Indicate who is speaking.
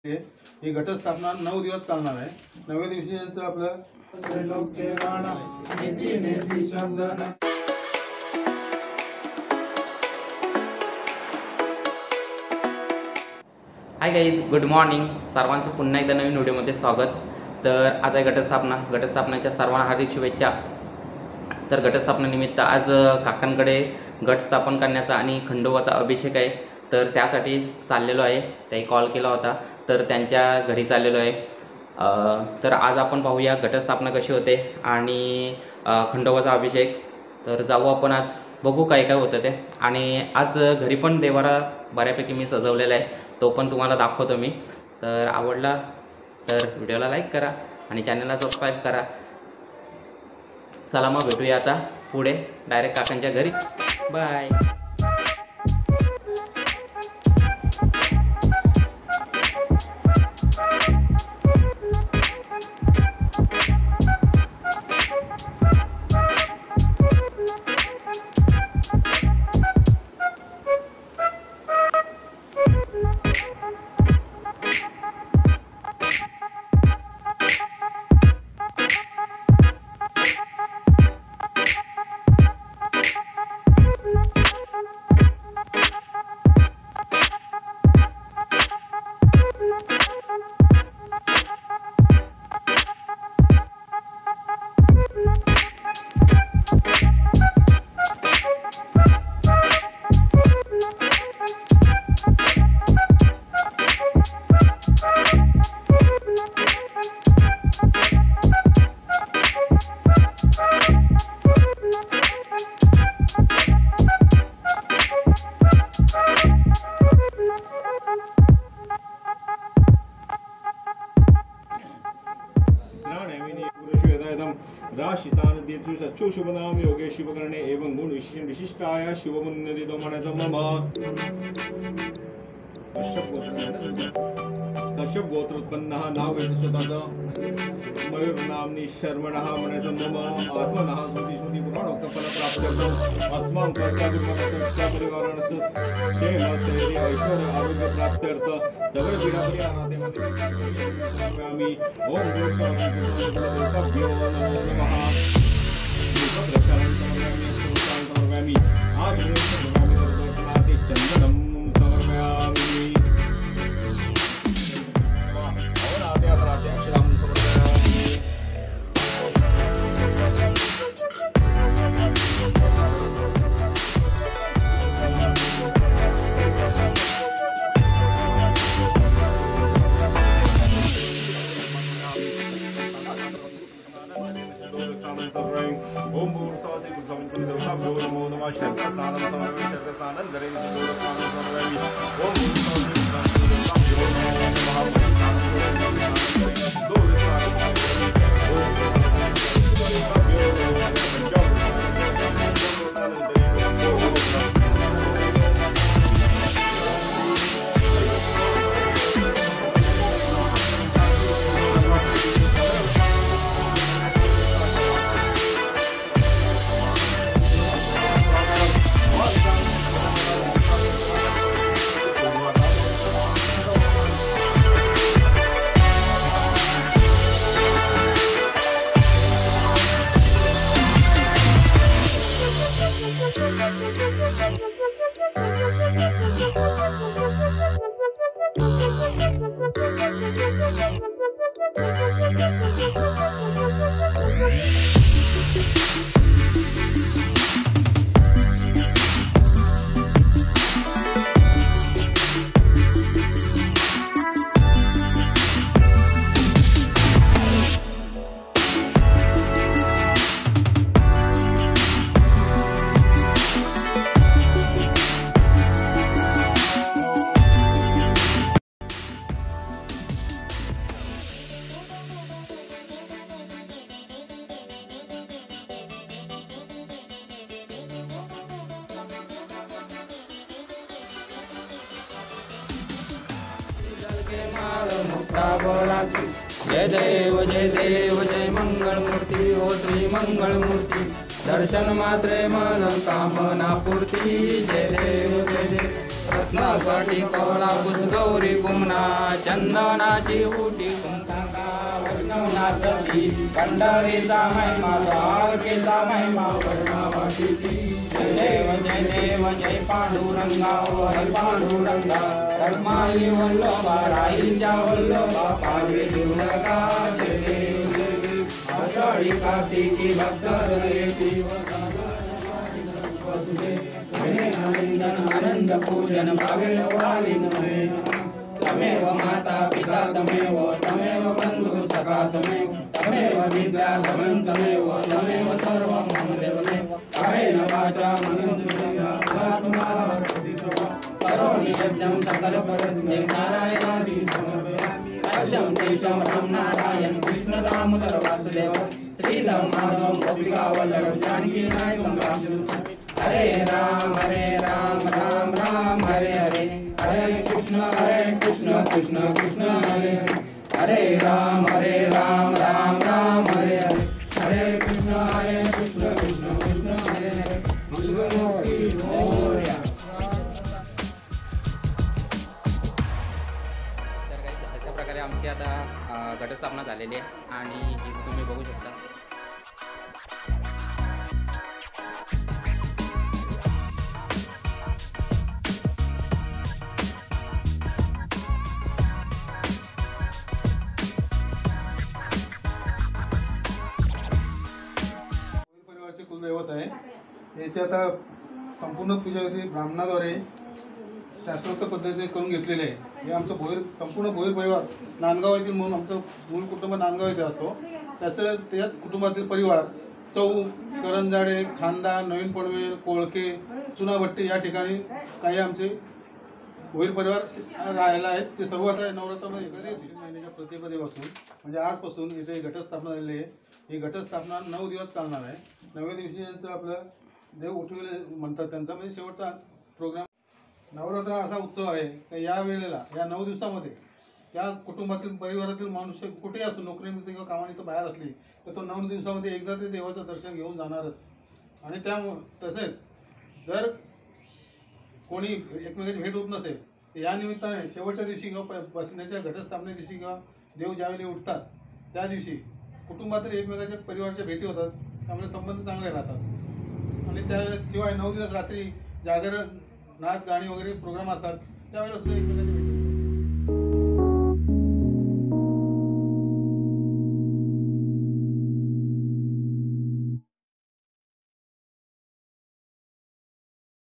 Speaker 1: ही घटस्थापना 9 दिवस चालणार आहे। 9व्या दिवशी यांचं आपलं त्रैलोक्य राणा नेती नेती शब्द
Speaker 2: हाय गाईज, गुड मॉर्निंग। सर्वांचं पुन्हा एकदा नवीन व्हिडिओमध्ये स्वागत। तर आज आहे घटस्थापनाच्या सर्वांना हार्दिक शुभेच्छा। तर घटस्थापनेनिमित्त आज काकांकडे घट स्थापन करण्याचा आणि खंडोबाचा अभिषेक आहे, तर त्यासाठी चाललेलो आहे। त्याही कॉल केला होता, तर त्यांच्या घरी चाललेलो आहे। तर आज आपण पाहूया घटस्थापना कशी होते आणि खंडोबाचा अभिषेक। तर जाऊ आपण, आज बघू काय काय होतं ते। आणि आज घरी पण देवारा बऱ्यापैकी मी सजवलेला आहे, तो पण तुम्हाला दाखवतो मी। तर आवडला तर व्हिडिओला लाईक करा आणि चॅनलला सबस्क्राईब करा। चला मग भेटूया आता पुढे डायरेक्ट काकांच्या घरी। बाय।
Speaker 3: सच्चो शुभ नाम योगे शुभ करणे एवं गुण विशिष्टाय शिवमुन्नदितो म्हणायचं मम। कश्यप गोत्र उत्पन्न नाव घ्यायचं स्वतःचं। मयूर नामनी शर्मणः म्हणायचं मम। आत्मनः स्मृती स्मृती पुराणोक्त फल प्राप्त्यर्थम अस्मां कर्त्याभिमानाच्या परिवारानस क्षेम स्थैर्य ऐश्वर्य आरोग्य प्राप्त्यर्थ सगळे पीडापरी अनाथेमध्ये आम्ही ओम गुरु स्वामी नमः। आज चंदनम समर्पयामि। ओम भूर्सादि गुरुसंकुल देवताभ्यो नमो नमः। शंकरस्नानं समर्पयामि। शंकरस्नानं धरेमि। शंकरस्नानं समर्पयामि। ओम भूर्सादि गुरुसंकुल देवताभ्यो नमो जय देव जय मंगल मूर्ति ओ श्री मंगल मूर्ति। दर्शन मात्रे मन कामना पूर्ति। जय देव
Speaker 2: रत्नासाठी कवळाभूत गौरी कुमना चंदनाची उटी कुंकाका वर्णवनाची पंढरीचा महिमा द्वारकेचा महिमा वर्णावाची जय देव जय पांडुरंगा हरी पांडुरंगा रमाई वल्लभा राईच्या वल्लभा पावे दुर्गा जय देव जय देव आषाढी कार्तिकी भक्त आनंद पूजन भावे तमेव माता पिता तमेव बंधु सखा तमेव विद्या धनं तमेव सर्वं मम देवते कायेन वाचा करोमि यज्ञं सकलकर्मसिद्धिं नारायणाय समर्पयामि राज्यं शेषं राम नारायण कृष्ण दामोदर वासुदेव श्रीधर माधवं गोपिका वल्लभ जानकी नायकं राम हरे राम राम राम हरे हरे हरे कृष्ण कृष्ण कृष्ण हरे हरे राम राम राम हरे हरे हरे कृष्ण कृष्ण कृष्ण हरे हरे मंगलमूर्ती मोरया. तर काही अशा प्रकारे आमची आता घटस्थापना झालेली आहे आणि इथे तुम्ही बघू शकता.
Speaker 1: परिवारचे कुलदैवत आहे. याची आता संपूर्ण पूजाविधी ब्राह्मणाद्वारे शास्त्रोक्त पद्धतीने करून घेतलेले आहे. हे आमचं संपूर्ण भोईर परिवार नांदगाव येथील म्हणून आमचं मूळ कुटुंब नांदगाव येथे असतो. त्याच कुटुंबातील परिवार चौ करंजाडे खांदा नवीन पनवेल कोळके चुनाभट्टी या ठिकाणी काही आमचे भोईर परिवार राहायला आहेत. ते सर्व आता नवरात्रामध्ये एखाद्या महिन्याच्या प्रतिपदेपासून म्हणजे आजपासून इथे घटस्थापना झालेली आहे. ही घटस्थापना 9 दिवस चालणार आहे. 9व्या दिवशी यांचं आपलं देव उठविले म्हणतात त्यांचा म्हणजे शेवटचा प्रोग्राम. नवरात्र असा उत्सव आहे की या वेळेला या 9 दिवसामध्ये या कुटुंबातील परिवारातील मनुष्य कुठेही असतो नोकरीमध्ये किंवा कामानिमित्त बाहेर असली तर तो 9 दिवसामध्ये एकदा ते देवाचं दर्शन घेऊन जाणारच. आणि त्यामुळे तसेच जर कोणी एकमेकाची भेट होत नसेल तर या निमित्ताने शेवटच्या दिवशी किंवा बसण्याच्या घटस्थापने दिवशी किंवा देव ज्यावेळी उठतात त्या दिवशी कुटुंबातील एकमेकाच्या परिवाराच्या भेटी होतात. त्यामुळे संबंध चांगले राहतात. आणि त्याशिवाय 9 दिवस रात्री जागर नाच गाणी वगैरे प्रोग्राम असतात त्यावेळेला सुद्धा एकमेकाच्या भेटी होतात.